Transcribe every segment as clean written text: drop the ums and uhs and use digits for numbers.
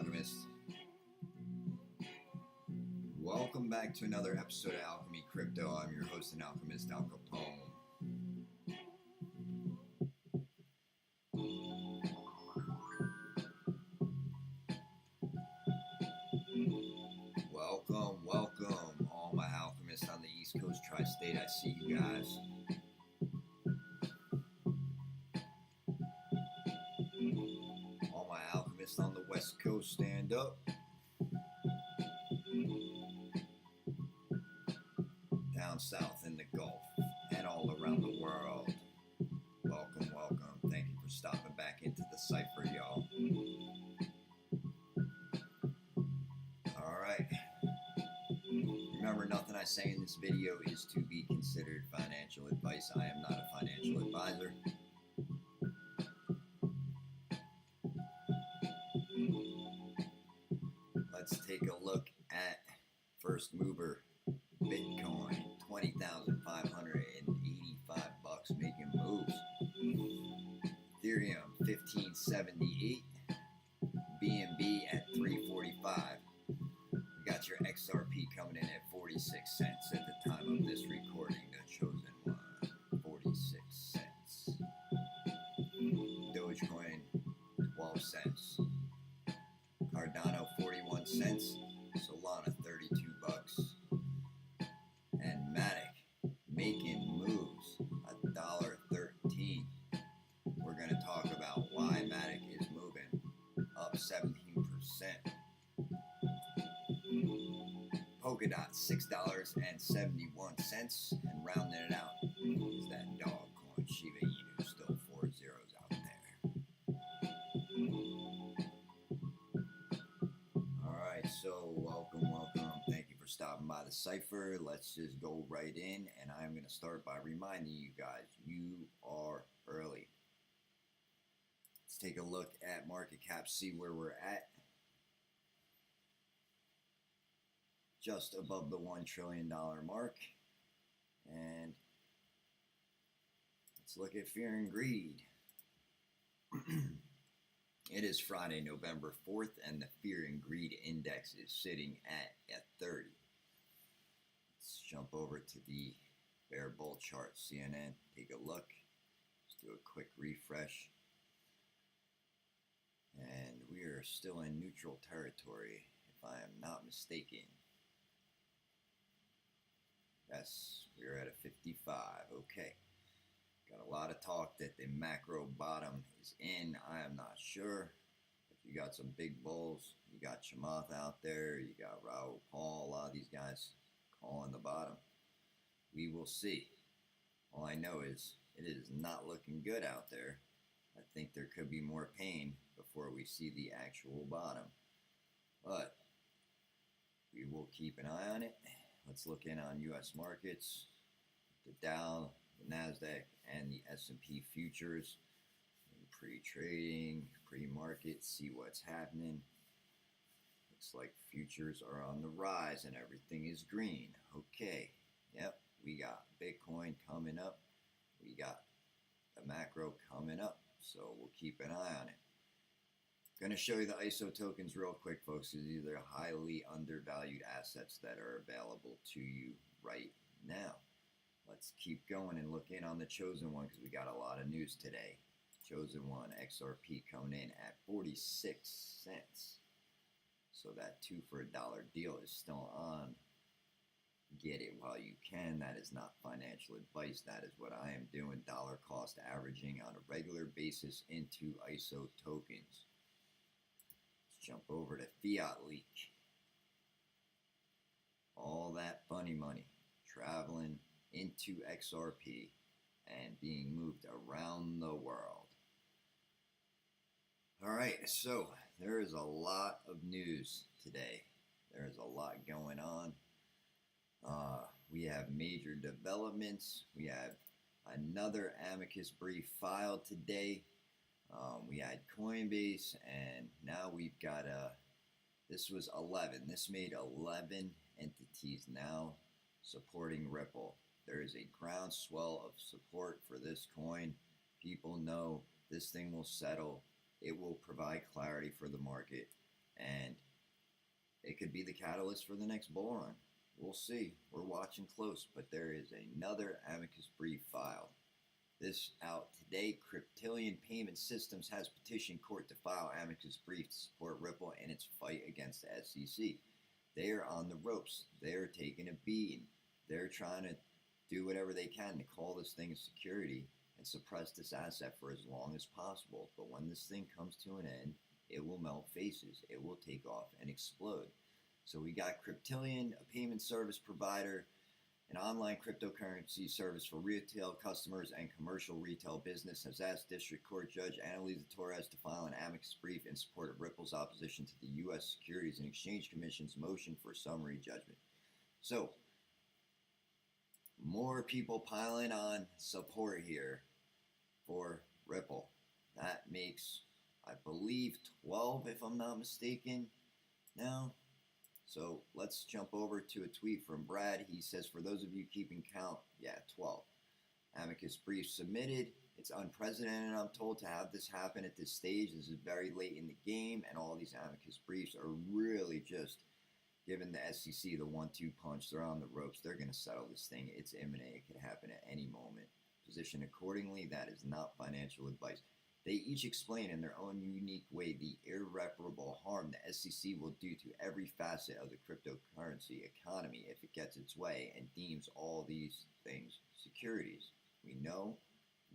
Alchemist. Welcome back to another episode of Alchemy Crypto. I'm your host and alchemist, Al Capone. Welcome, all my alchemists on the East Coast Tri-State. I see you guys. All my alchemists on the West Coast, stand up. Down south in the Gulf and all around the world. Welcome. Thank you for stopping back into the Cypher, y'all. Alright. Remember, nothing I say in this video is to be considered financial advice. I am not a financial advisor. Let's take a look at first mover Bitcoin, $20,585 making moves. Ethereum, 1578. BNB at 345. We got your XRP coming in at 46 cents at the time of this recording. The chosen one, 46 cents. Dogecoin, 12 cents. Cardano, 41 cents. Solana, 32 bucks. And Matic making moves, $1.13. We're going to talk about why Matic is moving up 17%. Polkadot, $6.71, and rounding it out is that dog coin Shiba Inu, still 4 zeros out there. Alright, so welcome. Thank you for stopping by the Cypher. Let's just go right in, and I'm going to start by reminding you guys, you are early. Let's take a look at market cap, see where we're at. Just above the $1 trillion mark. And let's look at fear and greed. It is Friday, November 4th, and the Fear and Greed Index is sitting at 30. Let's jump over to the bear bull chart, CNN. Take a look. Let's do a quick refresh. And we are still in neutral territory, if I am not mistaken. Yes, we're at a 55. Okay. Got a lot of talk that the macro bottom is in. I am not sure. If you got some big bulls, you got Chamath out there, you got Raul Paul, a lot of these guys calling the bottom. We will see. All I know is it is not looking good out there. I think there could be more pain before we see the actual bottom. But we will keep an eye on it. Let's look in on U.S. markets. The Dow, the NASDAQ, and the S&P futures. Pre-trading, pre-market, see what's happening. Looks like futures are on the rise and everything is green. Okay, yep, we got Bitcoin coming up. We got the macro coming up, so we'll keep an eye on it. Going to show you the ISO tokens real quick, folks. These are highly undervalued assets that are available to you right now. Let's keep going and look in on the chosen one because we got a lot of news today. Chosen one, XRP coming in at 46 cents. So that 2 for $1 deal is still on. Get it while you can. That is not financial advice. That is what I am doing. Dollar cost averaging on a regular basis into ISO tokens. Let's jump over to Fiat Leak. All that funny money traveling into XRP and being moved around the world. Alright, so there is a lot of news today. There is a lot going on. We have major developments. We have another amicus brief filed today. We had Coinbase, and now we've got this was 11. This made 11 entities now supporting Ripple. There is a groundswell of support for this coin. People know this thing will settle. It will provide clarity for the market, and it could be the catalyst for the next bull run. We'll see. We're watching close, but there is another amicus brief filed. This out today. Cryptillion Payment Systems has petitioned court to file amicus brief to support Ripple in its fight against the SEC. They are on the ropes. They're taking a beating. They're trying to do whatever they can to call this thing a security and suppress this asset for as long as possible. But when this thing comes to an end, it will melt faces. It will take off and explode. So we got Cryptillion, a payment service provider, an online cryptocurrency service for retail customers and commercial retail business, has asked District Court Judge Annalisa Torres to file an amicus brief in support of Ripple's opposition to the U.S. Securities and Exchange Commission's motion for summary judgment. So, more people piling on support here for Ripple. That makes, I believe, 12, if I'm not mistaken, now. So let's jump over to a tweet from Brad. He says, for those of you keeping count, yeah, 12. Amicus brief submitted. It's unprecedented, I'm told, to have this happen at this stage. This is very late in the game, and all these amicus briefs are really just giving the SEC the 1-2 punch. They're on the ropes. They're going to settle this thing. It's imminent. It could happen at any moment. Position accordingly. That is not financial advice. They each explain in their own unique way the irreparable harm the SEC will do to every facet of the cryptocurrency economy if it gets its way and deems all these things securities. We know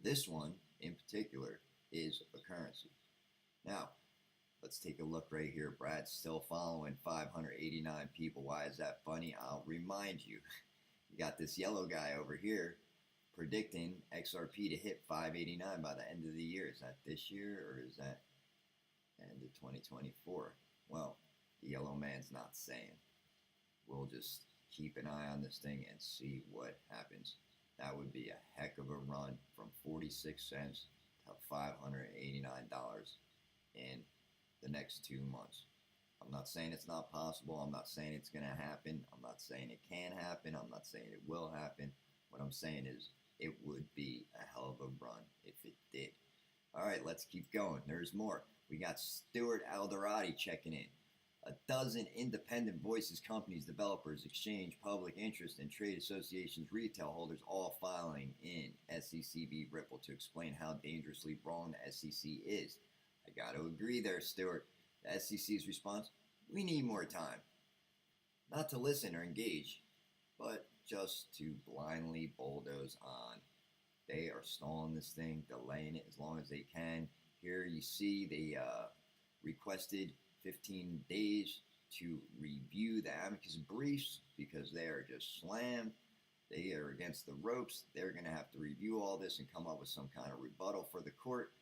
this one in particular is a currency. Now, let's take a look right here. Brad's still following 589 people. Why is that funny? I'll remind you. You got this yellow guy over here predicting XRP to hit 589 by the end of the year. Is that this year or is that end of 2024? Well, the yellow man's not saying. We'll just keep an eye on this thing and see what happens. That would be a heck of a run from 46 cents to $589 in the next 2 months. I'm not saying it's not possible. I'm not saying it's going to happen. I'm not saying it can happen. I'm not saying it will happen. What I'm saying is it would be a hell of a run if it did. All right, let's keep going. There's more. We got Stuart Alderati checking in. 12 independent voices, companies, developers, exchange, public interest, and trade associations, retail holders all filing in SEC v. Ripple to explain how dangerously wrong the SEC is. I got to agree there, Stuart. The SEC's response, we need more time. Not to listen or engage, but just to blindly bulldoze on. They are stalling this thing, delaying it as long as they can. Here you see they requested 15 days to review the amicus briefs because they are just slammed. They are against the ropes. They're going to have to review all this and come up with some kind of rebuttal for the court.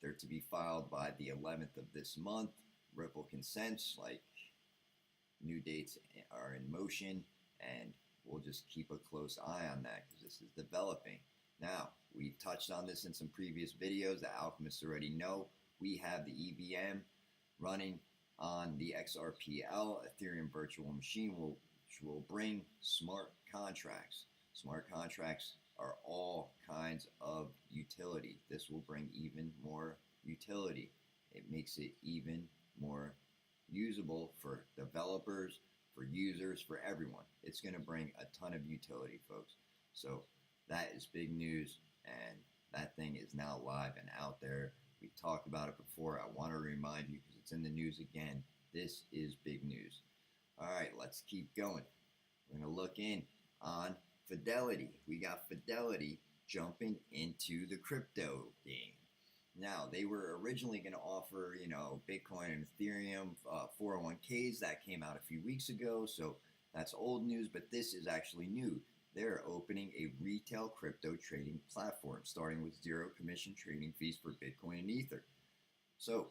They're to be filed by the 11th of this month. Ripple consents, like new dates are in motion, and we'll just keep a close eye on that because this is developing. Now, we've touched on this in some previous videos. The alchemists already know we have the EVM running on the XRPL Ethereum virtual machine, which will bring smart contracts. Smart contracts are all kinds of utility. This will bring even more utility. It makes it even more usable for developers, for users, for everyone. It's going to bring a ton of utility, folks. So that is big news, and that thing is now live and out there. We've talked about it before. I want to remind you because it's in the news again. This is big news. All right, let's keep going. We're going to look in on Fidelity. We got Fidelity jumping into the crypto game. Now, they were originally going to offer, Bitcoin and Ethereum 401ks. That came out a few weeks ago, so that's old news, but this is actually new. They're opening a retail crypto trading platform, starting with zero commission trading fees for Bitcoin and Ether. So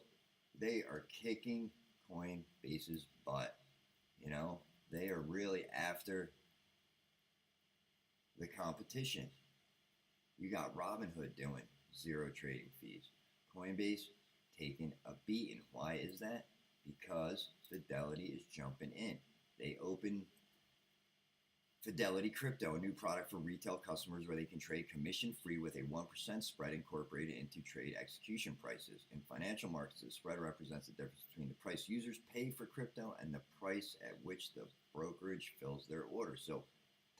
they are kicking Coinbase's butt. They are really after the competition. You got Robinhood doing zero trading fees. Coinbase taking a beating. Why is that? Because Fidelity is jumping in. They open Fidelity Crypto, a new product for retail customers where they can trade commission-free with a 1% spread incorporated into trade execution prices. In financial markets, the spread represents the difference between the price users pay for crypto and the price at which the brokerage fills their order. So,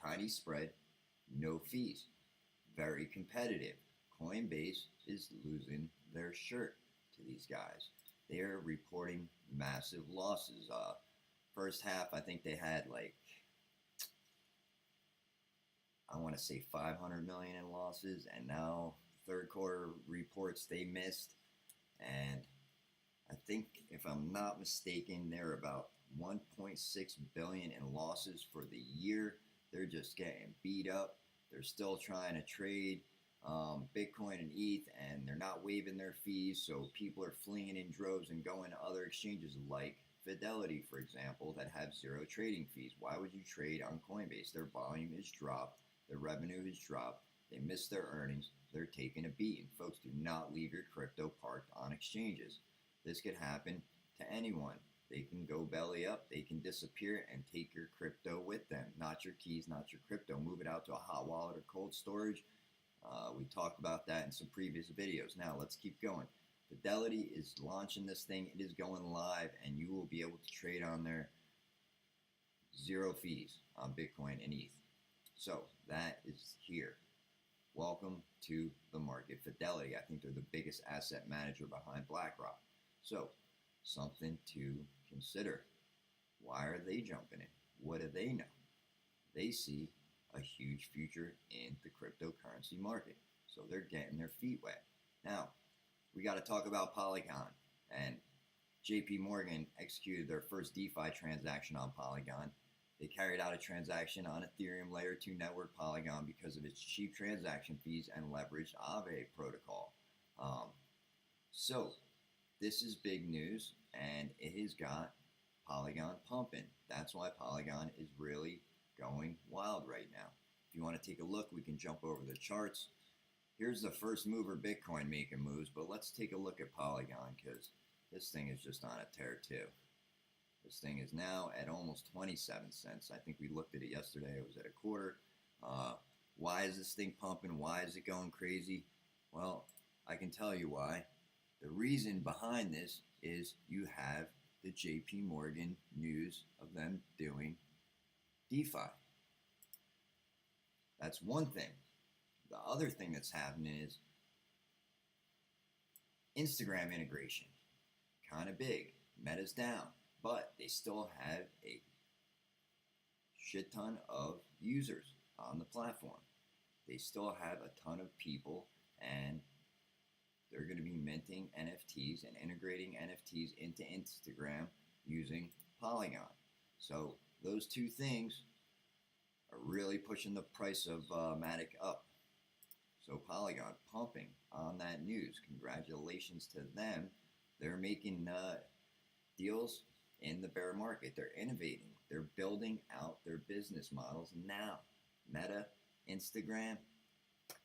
tiny spread, no fees, very competitive. Coinbase is losing their shirt to these guys. They're reporting massive losses. First half, I think they had like, I want to say 500 million in losses, and now third quarter reports they missed, and I think if I'm not mistaken, they're about 1.6 billion in losses for the year. They're just getting beat up. They're still trying to trade Bitcoin and ETH, and they're not waiving their fees, so people are fleeing in droves and going to other exchanges like Fidelity, for example, that have zero trading fees. Why would you trade on Coinbase? Their volume is dropped. Their revenue has dropped. They missed their earnings. They're taking a beating. Folks, do not leave your crypto parked on exchanges. This could happen to anyone. They can go belly up. They can disappear and take your crypto with them. Not your keys, not your crypto. Move it out to a hot wallet or cold storage. We talked about that in some previous videos. Now, let's keep going. Fidelity is launching this thing. It is going live, and you will be able to trade on there. Zero fees on Bitcoin and ETH. So that is here. Welcome to the market. Fidelity, I think they're the biggest asset manager behind BlackRock. So something to consider. Why are they jumping in? What do they know? They see a huge future in the cryptocurrency market. So they're getting their feet wet. Now, we got to talk about Polygon. And JP Morgan executed their first DeFi transaction on Polygon. They carried out a transaction on Ethereum Layer 2 network Polygon because of its cheap transaction fees and leveraged Aave protocol. So this is big news, and it has got Polygon pumping. That's why Polygon is really going wild right now. If you want to take a look, we can jump over the charts. Here's the first mover Bitcoin making moves, but let's take a look at Polygon because this thing is just on a tear too. This thing is now at almost 27 cents. I think we looked at it yesterday. It was at a quarter. Why is this thing pumping? Why is it going crazy? Well, I can tell you why. The reason behind this is you have the JP Morgan news of them doing DeFi. That's one thing. The other thing that's happening is Instagram integration. Kind of big. Meta's down. But they still have a shit ton of users on the platform. They still have a ton of people, and they're going to be minting NFTs and integrating NFTs into Instagram using Polygon. So those two things are really pushing the price of Matic up. So Polygon pumping on that news. Congratulations to them. They're making deals in the bear market. They're innovating. They're building out their business models now. Meta, Instagram,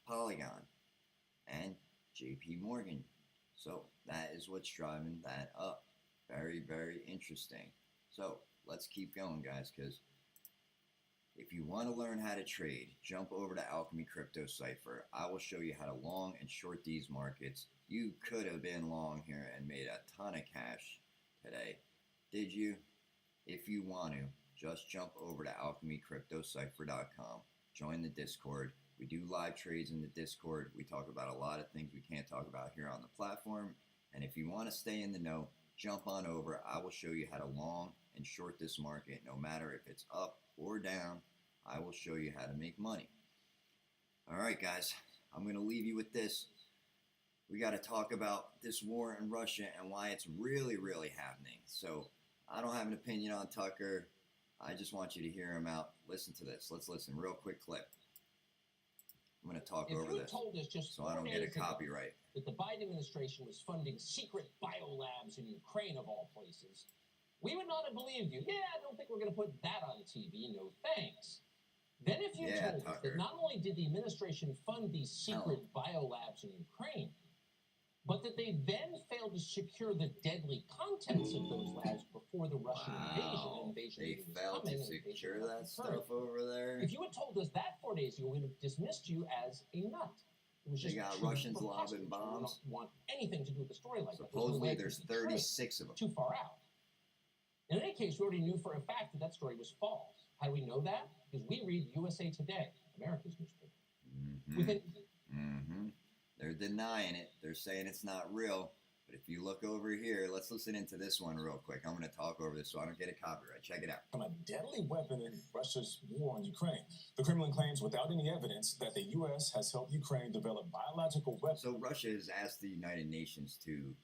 Polygon, and JP Morgan. So that is what's driving that up. Very, very interesting. So let's keep going, guys, because if you want to learn how to trade, jump over to Alchemy Crypto Cypher. I will show you how to long and short these markets. You could have been long here and made a ton of cash today. Did you? If you want to, just jump over to alchemycryptocypher.com. Join the Discord. We do live trades in the Discord. We talk about a lot of things we can't talk about here on the platform. And if you want to stay in the know, jump on over. I will show you how to long and short this market. No matter if it's up or down, I will show you how to make money. All right, guys. I'm going to leave you with this. We got to talk about this war in Russia and why it's really, really happening. So I don't have an opinion on Tucker. I just want you to hear him out. Listen to this. Let's listen. Real quick clip. I'm going to talk over this so I don't get a copyright. That the Biden administration was funding secret biolabs in Ukraine, of all places, we would not have believed you. Yeah, I don't think we're going to put that on TV. No thanks. Then if you told us that not only did the administration fund these secret biolabs in Ukraine, but that they then failed to secure the deadly contents of those labs before the Russian invasion. They failed to secure that stuff over there. If you had told us that 4 days ago, we'd have dismissed you as a nut. It was just they got Russians lobbing bombs. We don't want anything to do with a story like that. Supposedly there's 36 of them. Too far out. In any case, we already knew for a fact that that story was false. How do we know that? Because we read USA Today, America's newspaper. They're denying it. They're saying it's not real. But if you look over here, let's listen into this one real quick. I'm going to talk over this so I don't get a copyright. Check it out. A deadly weapon in Russia's war on Ukraine. The Kremlin claims without any evidence that the U.S. has helped Ukraine develop biological weapons. So Russia has asked the United Nations to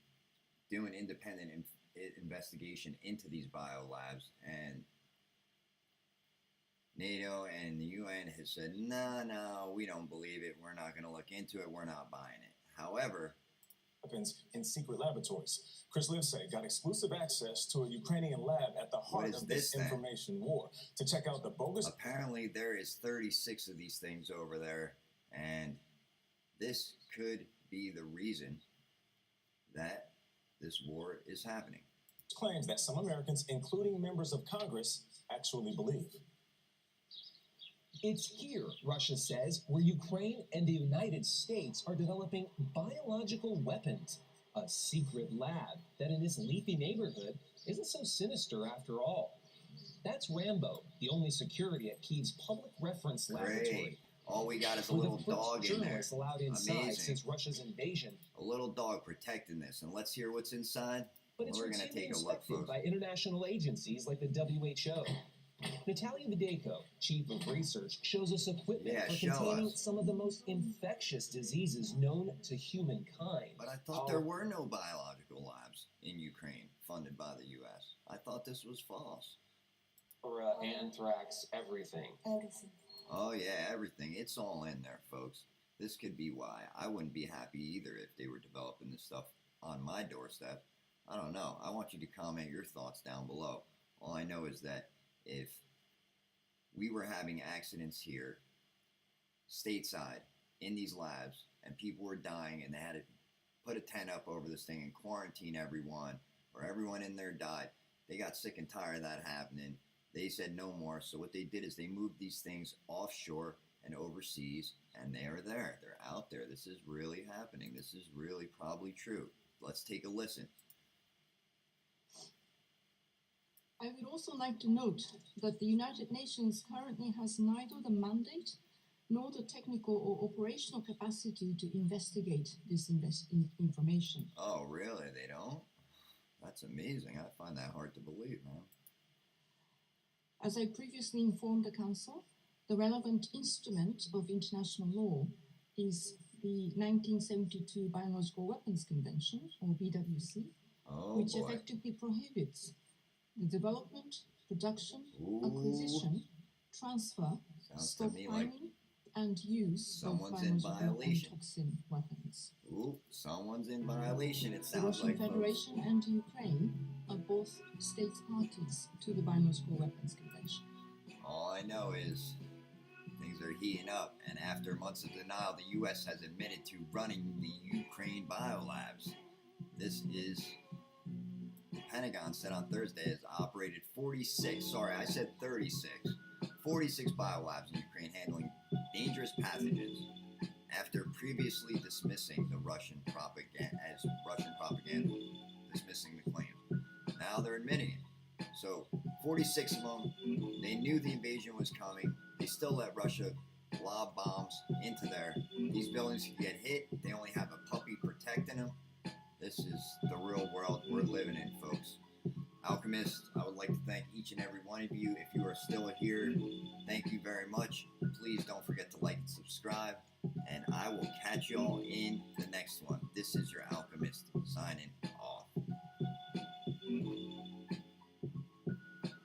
do an independent investigation into these biolabs, and NATO and the UN has said, no, we don't believe it. We're not going to look into it. We're not buying it. However, weapons in secret laboratories. Chris Livesay got exclusive access to a Ukrainian lab at the heart of this information war to check out the bogus. Apparently, there is 36 of these things over there, and this could be the reason that this war is happening. Claims that some Americans, including members of Congress, actually believe. It's here, Russia says, where Ukraine and the United States are developing biological weapons. A secret lab that in this leafy neighborhood isn't so sinister after all. That's Rambo, the only security at Kyiv's public reference laboratory. Great. All we got is a little dog in there. Allowed inside since Russia's invasion. A little dog protecting this. And let's hear what's inside. But it's we're going to take a look, folks. By international agencies like the WHO. Natalia Videyko, chief of research, shows us equipment for containing some of the most infectious diseases known to humankind. But I thought there were no biological labs in Ukraine funded by the U.S. I thought this was false. For anthrax, everything. Oh, yeah, everything. It's all in there, folks. This could be why. I wouldn't be happy either if they were developing this stuff on my doorstep. I don't know. I want you to comment your thoughts down below. All I know is that if we were having accidents here, stateside, in these labs, and people were dying and they had to put a tent up over this thing and quarantine everyone, or everyone in there died, they got sick and tired of that happening. They said no more. So what they did is they moved these things offshore and overseas, and they are there. They're out there. This is really happening. This is really probably true. Let's take a listen. I would also like to note that the United Nations currently has neither the mandate nor the technical or operational capacity to investigate this information. Oh, really? They don't? That's amazing. I find that hard to believe, man. As I previously informed the Council, the relevant instrument of international law is the 1972 Biological Weapons Convention, or BWC, which effectively prohibits the development, production, acquisition, transfer, stockpiling, and use of biological and toxin weapons. Ooh, someone's in violation, it The sounds Russian like. Federation and Ukraine are both states parties to the Biological Weapons Convention. All I know is things are heating up, and after months of denial, the U.S. has admitted to running the Ukraine biolabs. This is... The Pentagon said on Thursday has operated 46 biolabs in Ukraine handling dangerous pathogens after previously dismissing the Russian propaganda dismissing the claims. Now they're admitting it. So 46 of them, they knew the invasion was coming. They still let Russia lob bombs into there. These buildings could get hit. They only have a puppy protecting them. This is the real world we're living in, folks. Alchemists, I would like to thank each and every one of you. If you are still here, thank you very much. Please don't forget to like and subscribe. And I will catch y'all in the next one. This is your Alchemist.